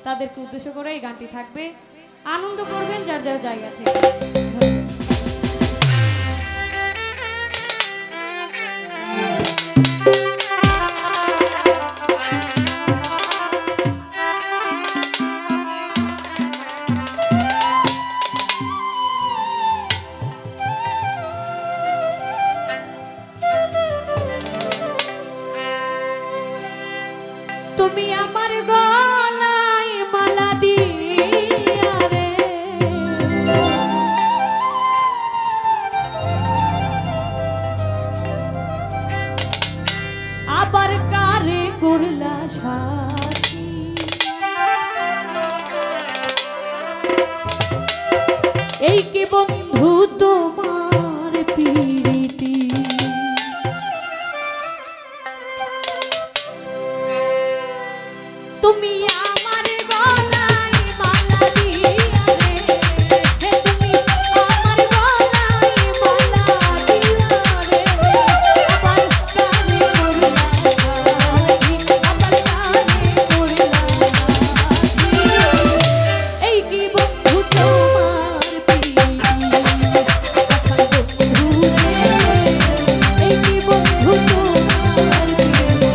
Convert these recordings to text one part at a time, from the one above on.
তাদেরকে উদ্দেশ্য করে এই গানটি থাকবে। আনন্দ করবেন যার যার জায়গা থেকে। তুমি আমার গলায় মালা দিয়া রে, আবার কারে করলা সাথী, এই কি বন্ধু তোমার প্রীতি, তুমি আমার গলায় মালা দিয়া রে, হে তুমি আমার গলায় মালা দিয়া রে, আবার কানে করলা সাথী, আবার কানে করলা সাথী, এই কি বন্ধু তোমার প্রীতি, আচ্ছা বন্ধু রে, এই কি বন্ধু তোমার প্রীতি।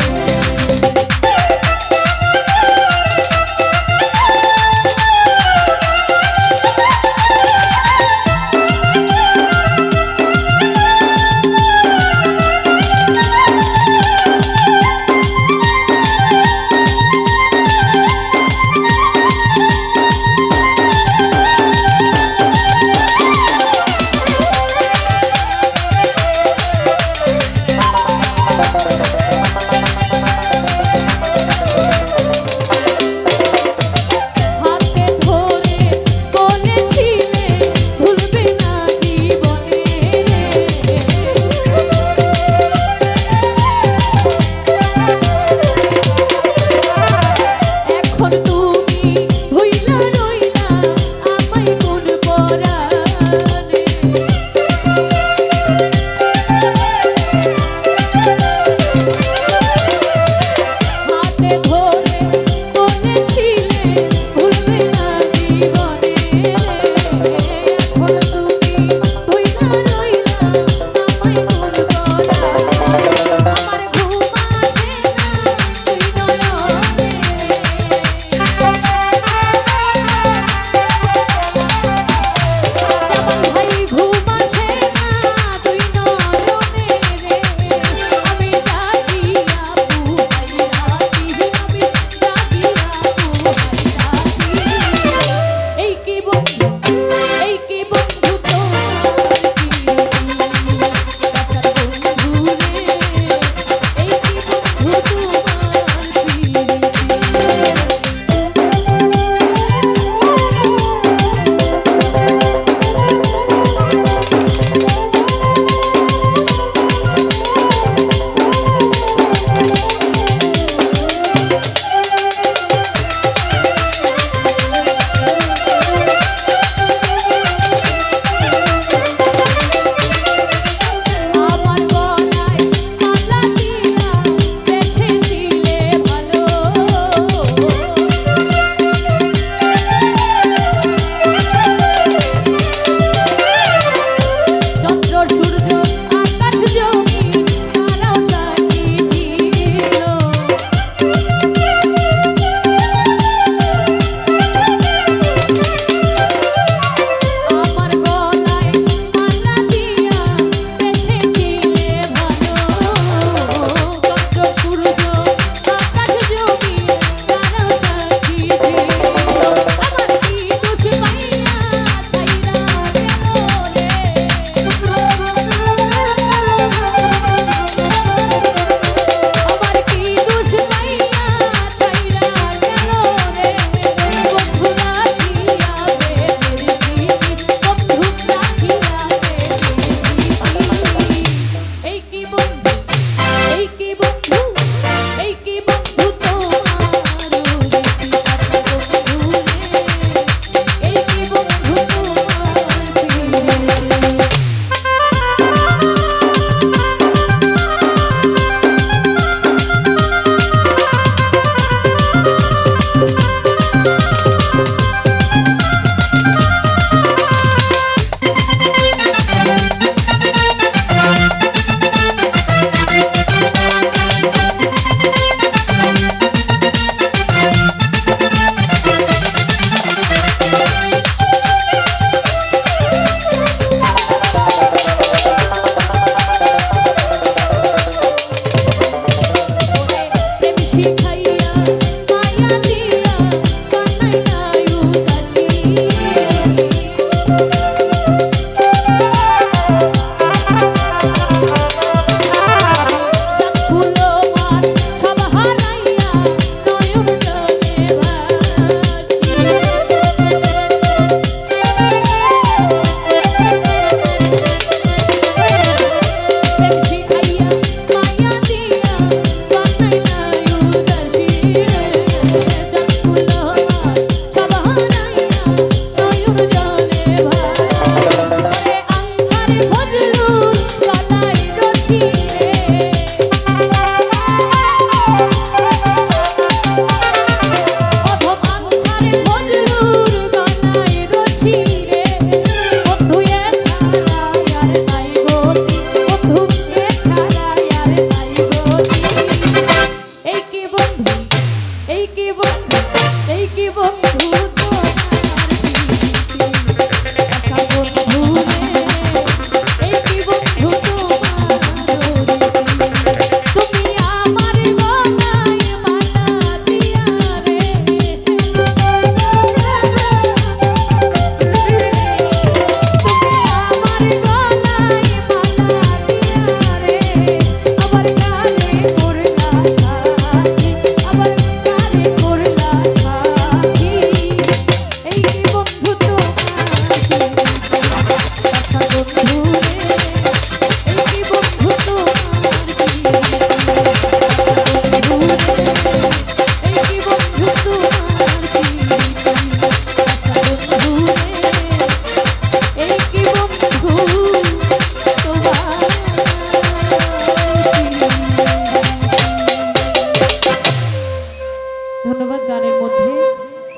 ধন্যবাদ। গানের মধ্যে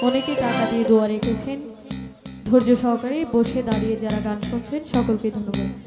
অনেকে টাকা দিয়ে দোয়া রেখেছেন। ধৈর্য সহকারে বসে দাঁড়িয়ে যারা গান শুনছেন সকলকে ধন্যবাদ।